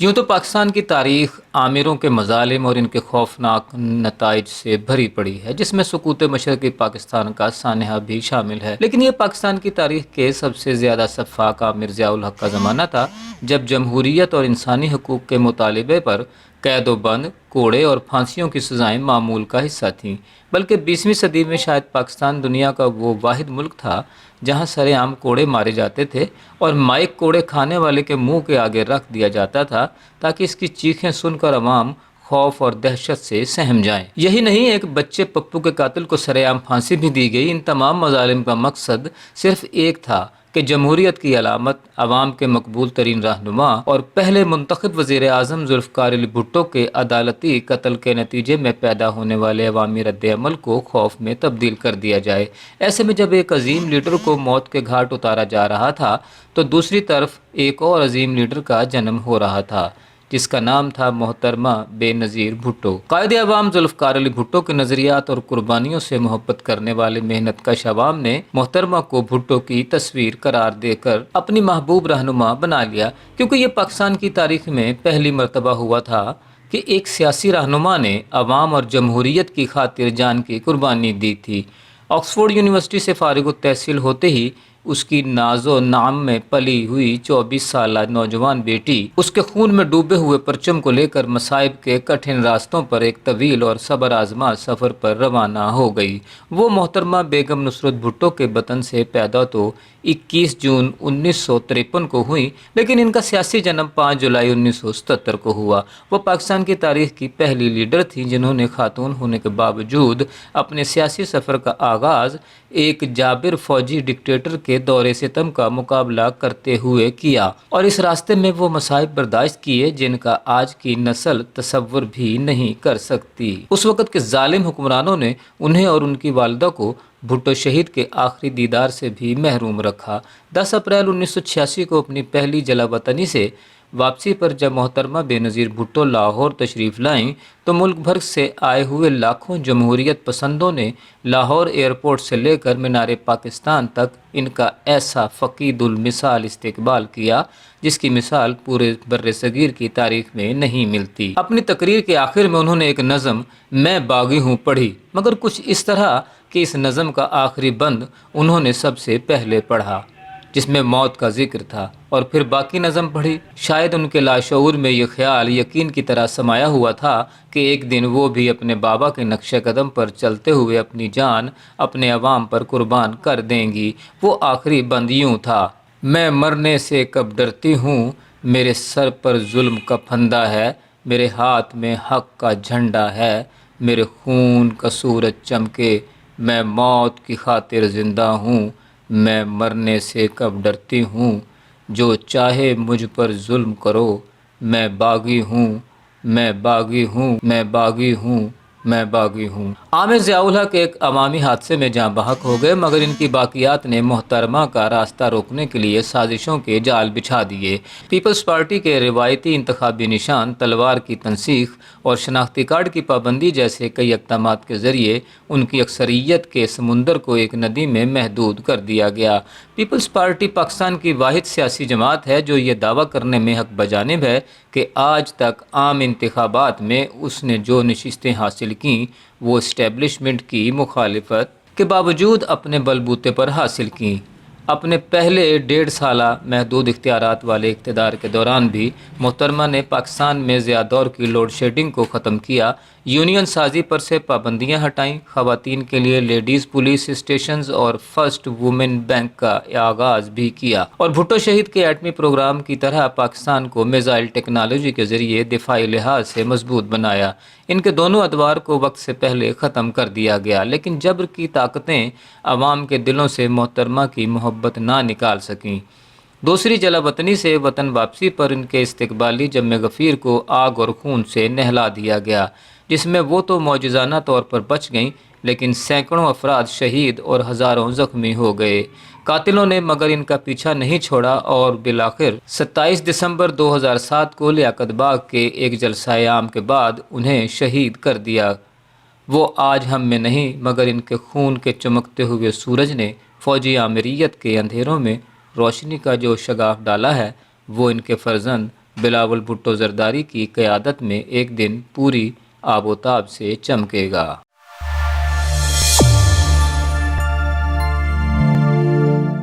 यूं तो पाकिस्तान की तारीख आमिरों के मजालिम और इनके खौफनाक नताइज से भरी पड़ी है, जिसमें सुकूत मशरक़ी पाकिस्तान का सानहा भी शामिल है। लेकिन ये पाकिस्तान की तारीख के सबसे ज़्यादा सफ़ाक आमिर ज़ियाउल हक़ का ज़माना था, जब जमहूरियत और इंसानी हकूक़ के मुतालबे पर कैद-ओ-बंद, कोड़े और फांसियों की सज़ाएँ मामूल का हिस्सा थीं। बल्कि 20वीं सदी में शायद पाकिस्तान दुनिया का वो वाहिद मुल्क था जहाँ सरेआम कोड़े मारे जाते थे और माइक कोड़े खाने वाले के मुंह के आगे रख दिया जाता था ताकि इसकी चीखें सुनकर अवाम खौफ और दहशत से सहम जाएं। यही नहीं, एक बच्चे पप्पू के कातिल को सरेआम फांसी भी दी गई। इन तमाम मजालिम का मकसद सिर्फ एक था कि जमहूरियत की अलामत, अवाम के मकबूल तरीन रहनुमा और पहले मुंतखब वज़ीर आज़म ज़ुल्फ़िकार अली भुट्टो के अदालती कत्ल के नतीजे में पैदा होने वाले अवामी रद्द-ए-अमल को खौफ में तब्दील कर दिया जाए। ऐसे में जब एक अजीम लीडर को मौत के घाट उतारा जा रहा था तो दूसरी तरफ एक और अजीम लीडर का जन्म हो रहा था, जिसका नाम था मोहतरमा बेनज़ीर भुट्टो। कायदे अवाम ज़ुल्फ़िकार अली भुट्टो के नज़रियात और कुर्बानियों से मोहब्बत करने वाले मेहनत कश अवाम ने मोहतरमा को भुट्टो की तस्वीर करार देकर अपनी महबूब रहनुमा बना लिया, क्योंकि ये पाकिस्तान की तारीख में पहली मरतबा हुआ था कि एक सियासी रहनुमा ने अवाम और जमहूरियत की खातिर जान की कुर्बानी दी थी। ऑक्सफोर्ड यूनिवर्सिटी से फारिग तहसील होते ही उसकी नाजो नाम में पली हुई 24 साल नौजवान बेटी उसके खून में डूबे हुए परचम को लेकर मसाइब के कठिन रास्तों पर एक तवील और सबर आजमा सफ़र पर रवाना हो गई। वो मोहतरमा बेगम नुसरत भुट्टो के वतन से पैदा तो 21 जून 1953 को हुई, लेकिन इनका सियासी जन्म 5 जुलाई 1977 को हुआ। वो पाकिस्तान की तारीख की पहली लीडर थी जिन्होंने खातून होने के बावजूद अपने सियासी सफ़र का आगाज़ एक जाबिर फौजी डिक्टेटर के दौरे सितम का मुकाबला करते हुए किया और इस रास्ते में वो मसाइब बर्दाश्त किए जिनका आज की नस्ल तसव्वुर भी नहीं कर सकती। उस वक़्त के जालिम हुक्मरानों ने उन्हें और उनकी वालिदा को भुट्टो शहीद के आखिरी दीदार से भी महरूम रखा। 10 अप्रैल 1986 को अपनी पहली जलावतनी से वापसी पर जब मोहतरमा बेनज़ीर भुट्टो लाहौर तशरीफ़ लाईं तो मुल्क भर से आए हुए लाखों जमहूरियत पसंदों ने लाहौर एयरपोर्ट से लेकर मीनार पाकिस्तान तक इनका ऐसा फ़कीदुल मिसाल इस्तकबाल किया जिसकी मिसाल पूरे बर्रे सगीर की तारीख में नहीं मिलती। अपनी तकरीर के आखिर में उन्होंने एक नज़म मैं बागी हूँ पढ़ी, मगर कुछ इस तरह कि इस नज़म का आखिरी बंद उन्होंने सबसे पहले पढ़ा जिसमें मौत का जिक्र था, और फिर बाकी नज़म पढ़ी। शायद उनके लाशऊर में ये ख्याल यकीन की तरह समाया हुआ था कि एक दिन वो भी अपने बाबा के नक्शे कदम पर चलते हुए अपनी जान अपने अवाम पर कुर्बान कर देंगी। वो आखिरी बंद यूँ था, मैं मरने से कब डरती हूँ, मेरे सर पर जुल्म का फंदा है, मेरे हाथ में हक का झंडा है, मेरे खून का सूरज चमके, मैं मौत की खातिर ज़िंदा हूँ, मैं मरने से कब डरती हूँ, जो चाहे मुझ पर जुल्म करो, मैं बागी हूँ, मैं बागी हूँ, मैं बागी हूँ, मैं बागी हूँ। आमिर ज़ियाउल हक़ एक अवामी हादसे में जाँ बहक हो गए, मगर इनकी बाकियात ने मोहतरमा का रास्ता रोकने के लिए साजिशों के जाल बिछा दिए। पीपल्स पार्टी के रिवायती इंतखाबी निशान, तलवार की तनसीख और शनाख्ती कार्ड की पाबंदी जैसे कई इक़दामात के ज़रिए उनकी अक्सरियत के समुंदर को एक नदी में महदूद कर दिया गया। पीपल्स पार्टी पाकिस्तान की वाहिद सियासी जमात है जो ये दावा करने में हक़ बजानिब है कि आज तक आम इंतखाबात में उसने जो नशिस्तें हासिल की वो इस्टेब्लिशमेंट की मुखालिफत के बावजूद अपने बलबूते पर हासिल की। अपने पहले 1.5 साला महदूद इख्तियारात वाले इक़्तिदार के दौरान भी मोहतरमा ने पाकिस्तान में ज़्यादौर की लोड शेडिंग को ख़त्म किया, यूनियन साजी पर से पाबंदियाँ हटाईं, ख़वातीन के लिए लेडीज़ पुलिस स्टेशंस और फर्स्ट वुमेन बैंक का आगाज़ भी किया और भुट्टो शहीद के एटमी प्रोग्राम की तरह पाकिस्तान को मिसाइल टेक्नोलॉजी के ज़रिए दिफाई लिहाज से मजबूत बनाया। इनके दोनों अदवार को वक्त से पहले ख़त्म कर दिया गया, लेकिन जबर की ताकतें अवाम के दिलों से मोहतरमा की मोहब्बत ना निकाल सकीं। दूसरी जलावतनी से वतन वापसी पर इनके इस्तकबाली जम गफ़ीर को आग और खून से नहला दिया गया, जिसमें वो तो मौजज़ाना तौर पर बच गईं, लेकिन सैकड़ों अफराद शहीद और हज़ारों ज़ख्मी हो गए। कातिलों ने मगर इनका पीछा नहीं छोड़ा और बिलाखिर 27 दिसंबर 2007 को लियाकत बाग के एक जलसाए आम के बाद उन्हें शहीद कर दिया। वो आज हम में नहीं, मगर इनके खून के चमकते हुए सूरज ने फ़ौजी आमिरियत के अंधेरों में रोशनी का जो शगाफ डाला है, वो इनके फ़र्जंद بلاول بھٹو زرداری کی قیادت میں ایک دن پوری آب و تاب سے چمکے گا۔